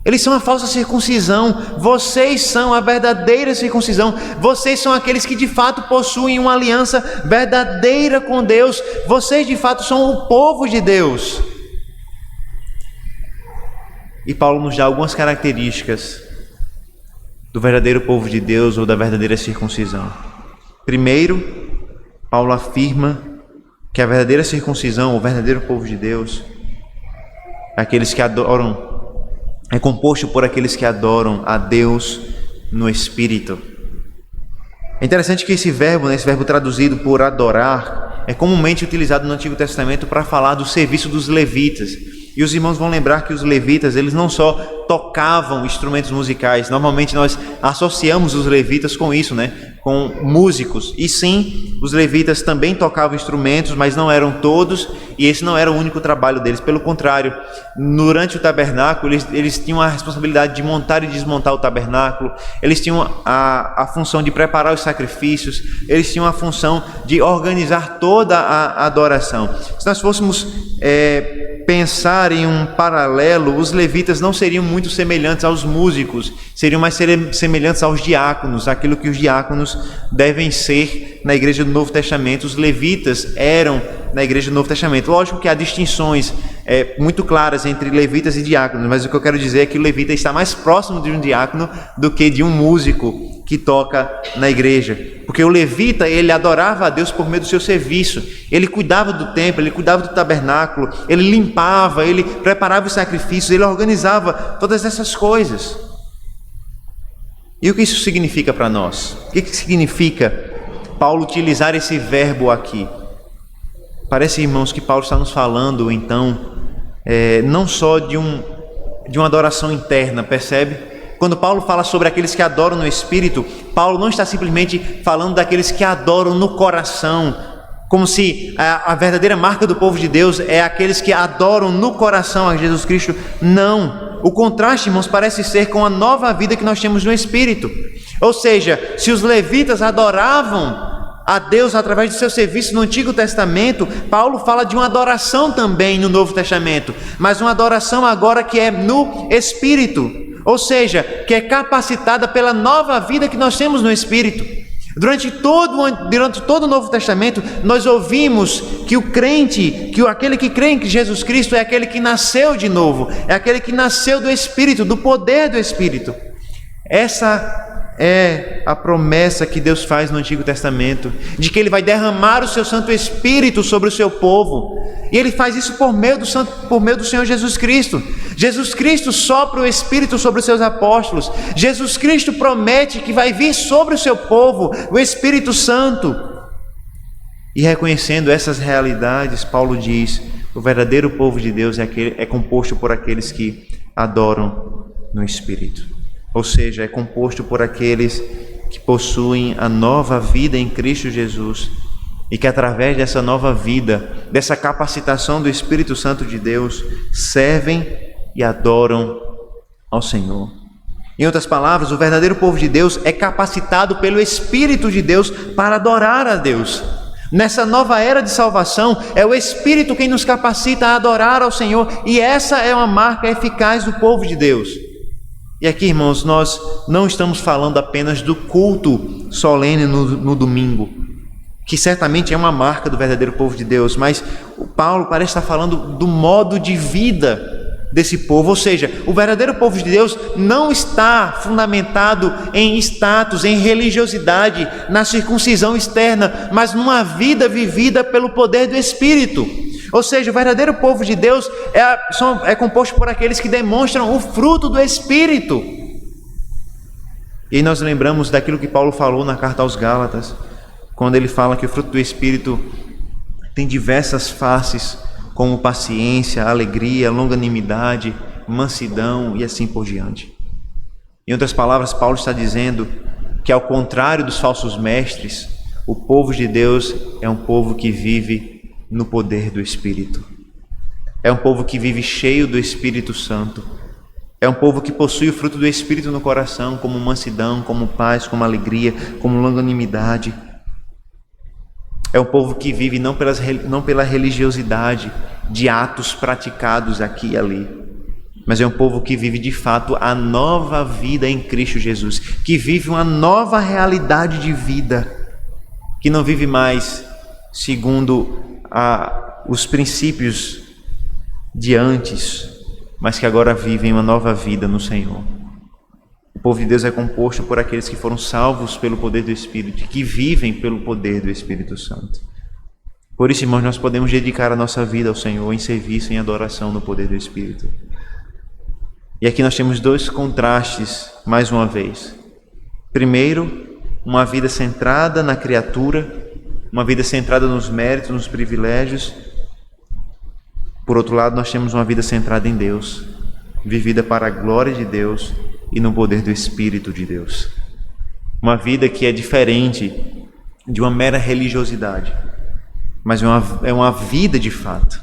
S1: Eles são a falsa circuncisão, vocês são a verdadeira circuncisão. Vocês são aqueles que de fato possuem uma aliança verdadeira com Deus. Vocês de fato são o povo de Deus. E Paulo nos dá algumas características do verdadeiro povo de Deus ou da verdadeira circuncisão. Primeiro, Paulo afirma que a verdadeira circuncisão, o verdadeiro povo de Deus, é aqueles que adoram, é composto por aqueles que adoram a Deus no Espírito. É interessante que esse verbo traduzido por adorar, é comumente utilizado no Antigo Testamento para falar do serviço dos levitas. E os irmãos vão lembrar que os levitas, eles não só tocavam instrumentos musicais, normalmente nós associamos os levitas com isso, com músicos. E sim, os levitas também tocavam instrumentos, mas não eram todos, e esse não era o único trabalho deles. Pelo contrário, durante o tabernáculo, eles tinham a responsabilidade de montar e desmontar o tabernáculo, eles tinham a função de preparar os sacrifícios, eles tinham a função de organizar toda a adoração. Se nós fôssemos pensar em um paralelo, os levitas não seriam muito semelhantes aos músicos, seriam mais semelhantes aos diáconos, aquilo que os diáconos devem ser na igreja do Novo Testamento. Os levitas eram na igreja do Novo Testamento. Lógico que há distinções muito claras entre levitas e diáconos, mas o que eu quero dizer é que o levita está mais próximo de um diácono do que de um músico que toca na igreja, porque o levita, ele adorava a Deus por meio do seu serviço, ele cuidava do templo, ele cuidava do tabernáculo, ele limpava, ele preparava os sacrifícios, ele organizava todas essas coisas. E o que isso significa para nós? O que significa Paulo utilizar esse verbo aqui? Parece, irmãos, que Paulo está nos falando, então, não só de uma adoração interna, percebe? Quando Paulo fala sobre aqueles que adoram no Espírito, Paulo não está simplesmente falando daqueles que adoram no coração, como se a verdadeira marca do povo de Deus é aqueles que adoram no coração a Jesus Cristo. Não, o contraste, irmãos, parece ser com a nova vida que nós temos no Espírito. Ou seja, se os levitas adoravam a Deus através do seu serviço no Antigo Testamento, Paulo fala de uma adoração também no Novo Testamento, mas uma adoração agora que é no Espírito. Ou seja, que é capacitada pela nova vida que nós temos no Espírito. Durante todo o Novo Testamento, nós ouvimos que o crente, aquele que crê em Jesus Cristo é aquele que nasceu de novo, é aquele que nasceu do Espírito, do poder do Espírito. Essa é a promessa que Deus faz no Antigo Testamento, de que Ele vai derramar o seu Santo Espírito sobre o seu povo, e Ele faz isso por meio do Senhor Jesus Cristo. Jesus Cristo sopra o Espírito sobre os seus apóstolos, Jesus Cristo promete que vai vir sobre o seu povo o Espírito Santo. E reconhecendo essas realidades, Paulo diz: o verdadeiro povo de Deus é composto por aqueles que adoram no Espírito. Ou seja, é composto por aqueles que possuem a nova vida em Cristo Jesus e que através dessa nova vida, dessa capacitação do Espírito Santo de Deus, servem e adoram ao Senhor. Em outras palavras, o verdadeiro povo de Deus é capacitado pelo Espírito de Deus para adorar a Deus. Nessa nova era de salvação, é o Espírito quem nos capacita a adorar ao Senhor, e essa é uma marca eficaz do povo de Deus. E aqui, irmãos, nós não estamos falando apenas do culto solene no domingo, que certamente é uma marca do verdadeiro povo de Deus, mas o Paulo parece estar falando do modo de vida desse povo, ou seja, o verdadeiro povo de Deus não está fundamentado em status, em religiosidade, na circuncisão externa, mas numa vida vivida pelo poder do Espírito. Ou seja, o verdadeiro povo de Deus é composto por aqueles que demonstram o fruto do Espírito. E aí nós lembramos daquilo que Paulo falou na carta aos Gálatas, quando ele fala que o fruto do Espírito tem diversas faces, como paciência, alegria, longanimidade, mansidão e assim por diante. Em outras palavras, Paulo está dizendo que, ao contrário dos falsos mestres, o povo de Deus é um povo que vive no poder do Espírito. É um povo que vive cheio do Espírito Santo. É um povo que possui o fruto do Espírito no coração, como mansidão, como paz, como alegria, como longanimidade. É um povo que vive não pela religiosidade de atos praticados aqui e ali, mas é um povo que vive de fato a nova vida em Cristo Jesus, que vive uma nova realidade de vida, que não vive mais segundo os princípios de antes, mas que agora vivem uma nova vida no Senhor. O povo de Deus é composto por aqueles que foram salvos pelo poder do Espírito, que vivem pelo poder do Espírito Santo. Por isso, irmãos, nós podemos dedicar a nossa vida ao Senhor em serviço, em adoração no poder do Espírito. E aqui nós temos dois contrastes, mais uma vez. Primeiro, uma vida centrada na criatura, uma vida centrada nos méritos, nos privilégios. Por outro lado, nós temos uma vida centrada em Deus, vivida para a glória de Deus e no poder do Espírito de Deus. Uma vida que é diferente de uma mera religiosidade, mas é uma vida de fato.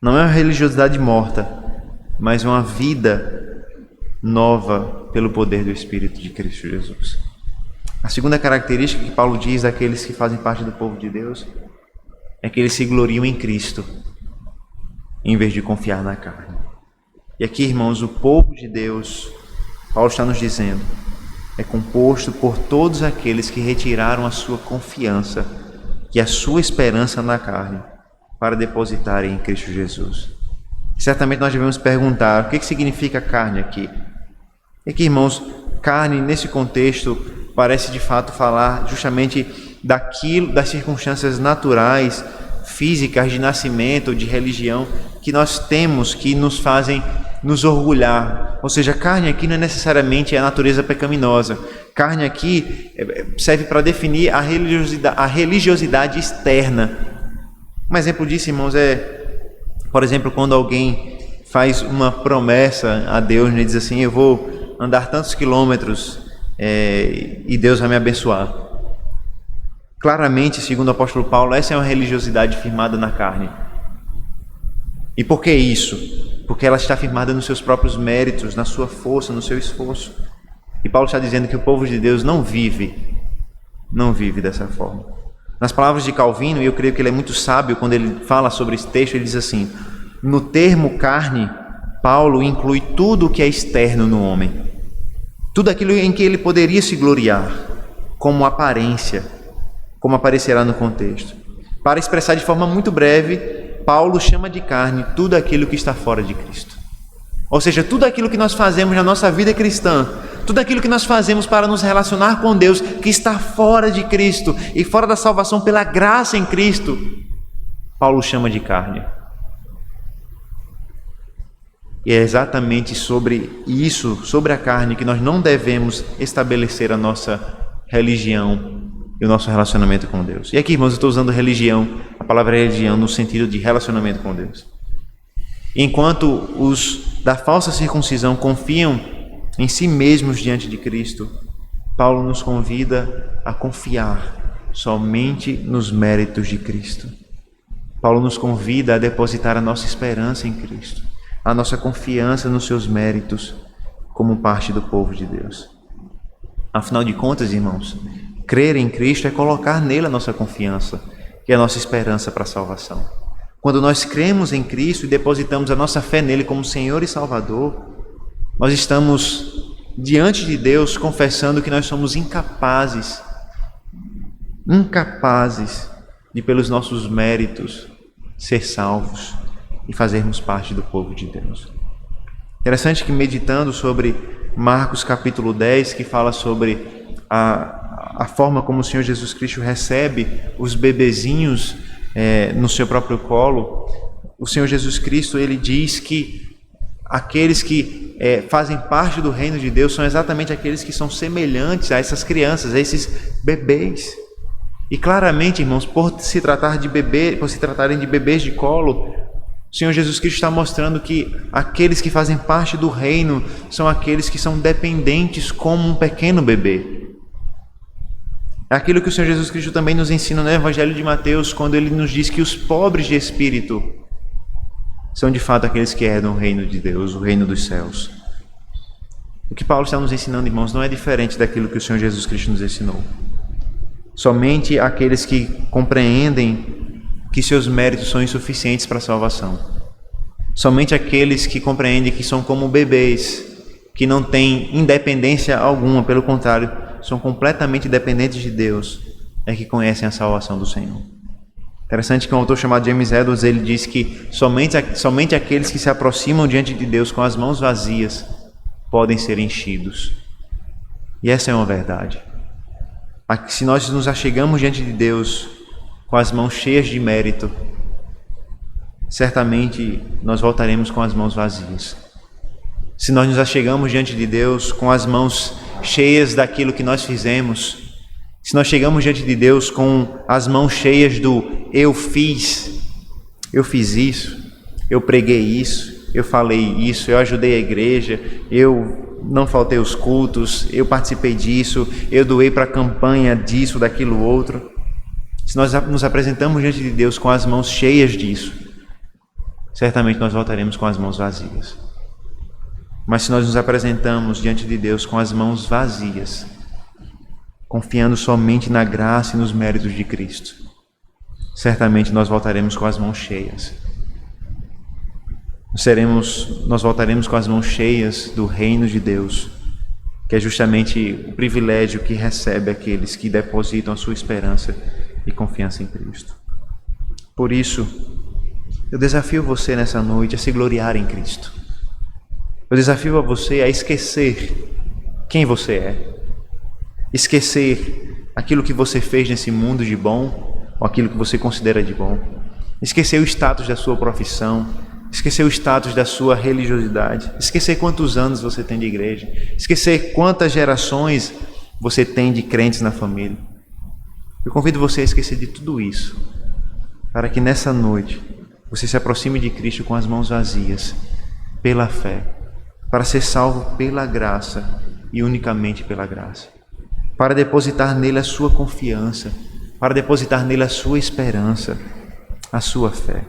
S1: Não é uma religiosidade morta, mas uma vida nova pelo poder do Espírito de Cristo Jesus. A segunda característica que Paulo diz daqueles que fazem parte do povo de Deus é que eles se gloriam em Cristo, em vez de confiar na carne. E aqui, irmãos, o povo de Deus, Paulo está nos dizendo, é composto por todos aqueles que retiraram a sua confiança e a sua esperança na carne para depositarem em Cristo Jesus. Certamente nós devemos perguntar, o que significa carne aqui? E aqui, irmãos, carne nesse contexto parece de fato falar justamente das circunstâncias naturais, físicas de nascimento, de religião, que nós temos, que nos fazem nos orgulhar. Ou seja, carne aqui não é necessariamente a natureza pecaminosa. Carne aqui serve para definir a religiosidade externa. Um exemplo disso, irmãos, por exemplo, quando alguém faz uma promessa a Deus, né, diz assim, eu vou andar tantos quilômetros e Deus vai me abençoar. Claramente, segundo o apóstolo Paulo, essa é uma religiosidade firmada na carne. E por que isso? Porque ela está firmada nos seus próprios méritos, na sua força, no seu esforço. E Paulo está dizendo que o povo de Deus não vive dessa forma. Nas palavras de Calvino, e eu creio que ele é muito sábio quando ele fala sobre esse texto, ele diz assim, no termo carne, Paulo inclui tudo o que é externo no homem. Tudo aquilo em que ele poderia se gloriar, como aparência, como aparecerá no contexto. Para expressar de forma muito breve, Paulo chama de carne tudo aquilo que está fora de Cristo. Ou seja, tudo aquilo que nós fazemos na nossa vida cristã, tudo aquilo que nós fazemos para nos relacionar com Deus, que está fora de Cristo e fora da salvação pela graça em Cristo, Paulo chama de carne. E é exatamente sobre isso, sobre a carne, que nós não devemos estabelecer a nossa religião e o nosso relacionamento com Deus. E aqui, irmãos, eu estou usando religião, a palavra religião no sentido de relacionamento com Deus. Enquanto os da falsa circuncisão confiam em si mesmos diante de Cristo, Paulo nos convida a confiar somente nos méritos de Cristo. Paulo nos convida a depositar a nossa esperança em Cristo, a nossa confiança nos seus méritos como parte do povo de Deus. Afinal de contas, irmãos, crer em Cristo é colocar nele a nossa confiança e a nossa esperança para a salvação. Quando nós cremos em Cristo e depositamos a nossa fé nele como Senhor e Salvador, nós estamos diante de Deus confessando que nós somos incapazes de, pelos nossos méritos, ser salvos e fazermos parte do povo de Deus. Interessante que, meditando sobre Marcos capítulo 10, que fala sobre a forma como o Senhor Jesus Cristo recebe os bebezinhos no seu próprio colo, o Senhor Jesus Cristo, ele diz que aqueles que fazem parte do reino de Deus são exatamente aqueles que são semelhantes a essas crianças, a esses bebês. E claramente, irmãos, por se tratarem de bebês de colo, o Senhor Jesus Cristo está mostrando que aqueles que fazem parte do reino são aqueles que são dependentes como um pequeno bebê. É aquilo que o Senhor Jesus Cristo também nos ensina no Evangelho de Mateus, quando ele nos diz que os pobres de espírito são de fato aqueles que herdam o reino de Deus, o reino dos céus. O que Paulo está nos ensinando, irmãos, não é diferente daquilo que o Senhor Jesus Cristo nos ensinou. Somente aqueles que compreendem que seus méritos são insuficientes para a salvação. Somente aqueles que compreendem que são como bebês, que não têm independência alguma, pelo contrário, são completamente dependentes de Deus, é que conhecem a salvação do Senhor. Interessante que um autor chamado James Edwards, ele diz que somente aqueles que se aproximam diante de Deus com as mãos vazias podem ser enchidos. E essa é uma verdade. Se nós nos achegamos diante de Deus com as mãos cheias de mérito, certamente nós voltaremos com as mãos vazias. Se nós nos achegamos diante de Deus com as mãos cheias daquilo que nós fizemos, se nós chegamos diante de Deus com as mãos cheias do eu fiz isso, eu preguei isso, eu falei isso, eu ajudei a igreja, eu não faltei os cultos, eu participei disso, eu doei para a campanha disso, daquilo outro. Se nós nos apresentamos diante de Deus com as mãos cheias disso, certamente nós voltaremos com as mãos vazias. Mas se nós nos apresentamos diante de Deus com as mãos vazias, confiando somente na graça e nos méritos de Cristo, certamente nós voltaremos com as mãos cheias. Nós voltaremos com as mãos cheias do reino de Deus, que é justamente o privilégio que recebe aqueles que depositam a sua esperança e confiança em Cristo. Por isso, eu desafio você nessa noite a se gloriar em Cristo. Eu desafio a você a esquecer quem você é, esquecer aquilo que você fez nesse mundo de bom, ou aquilo que você considera de bom, esquecer o status da sua profissão, esquecer o status da sua religiosidade, esquecer quantos anos você tem de igreja, esquecer quantas gerações você tem de crentes na família. Eu convido você a esquecer de tudo isso, para que nessa noite você se aproxime de Cristo com as mãos vazias, pela fé, para ser salvo pela graça e unicamente pela graça, para depositar nele a sua confiança, para depositar nele a sua esperança, a sua fé.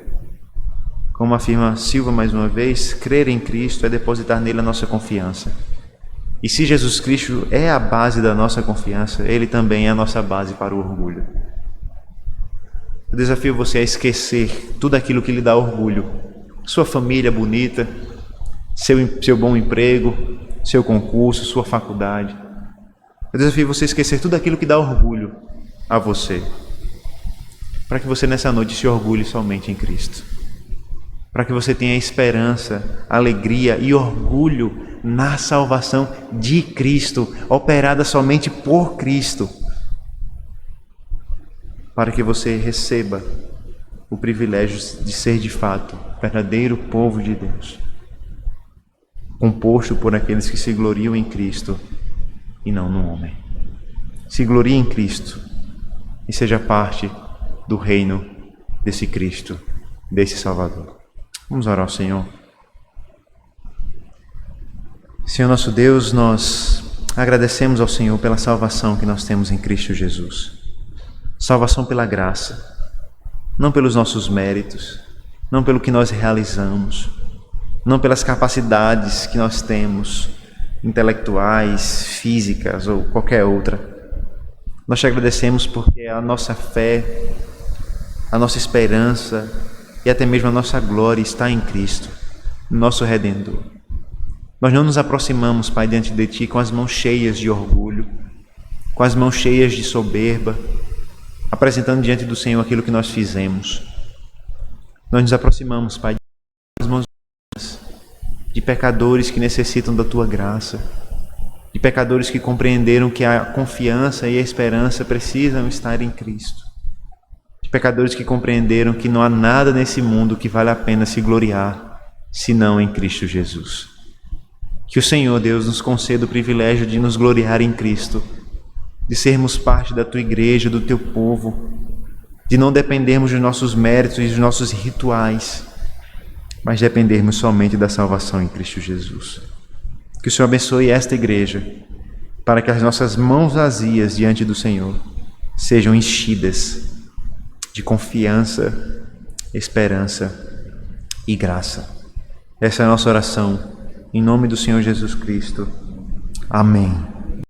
S1: Como afirma Silva mais uma vez, crer em Cristo é depositar nele a nossa confiança. E se Jesus Cristo é a base da nossa confiança, ele também é a nossa base para o orgulho. Eu desafio você a esquecer tudo aquilo que lhe dá orgulho. Sua família bonita, seu bom emprego, seu concurso, sua faculdade. Eu desafio você a esquecer tudo aquilo que dá orgulho a você, para que você nessa noite se orgulhe somente em Cristo. Para que você tenha esperança, alegria e orgulho na salvação de Cristo, operada somente por Cristo. Para que você receba o privilégio de ser de fato verdadeiro povo de Deus, composto por aqueles que se gloriam em Cristo e não no homem. Se glorie em Cristo e seja parte do reino desse Cristo, desse Salvador. Vamos orar ao Senhor. Senhor nosso Deus, nós agradecemos ao Senhor pela salvação que nós temos em Cristo Jesus. Salvação pela graça, não pelos nossos méritos, não pelo que nós realizamos, não pelas capacidades que nós temos, intelectuais, físicas ou qualquer outra. Nós te agradecemos porque a nossa fé, a nossa esperança e até mesmo a nossa glória está em Cristo, nosso Redentor. Nós não nos aproximamos, Pai, diante de Ti com as mãos cheias de orgulho, com as mãos cheias de soberba, apresentando diante do Senhor aquilo que nós fizemos. Nós nos aproximamos, Pai, com as mãos de pecadores que necessitam da Tua graça, de pecadores que compreenderam que a confiança e a esperança precisam estar em Cristo, de pecadores que compreenderam que não há nada nesse mundo que vale a pena se gloriar, senão em Cristo Jesus. Que o Senhor, Deus, nos conceda o privilégio de nos gloriar em Cristo, de sermos parte da Tua igreja, do Teu povo, de não dependermos dos nossos méritos e dos nossos rituais, mas dependermos somente da salvação em Cristo Jesus. Que o Senhor abençoe esta igreja, para que as nossas mãos vazias diante do Senhor sejam enchidas de confiança, esperança e graça. Essa é a nossa oração, em nome do Senhor Jesus Cristo. Amém.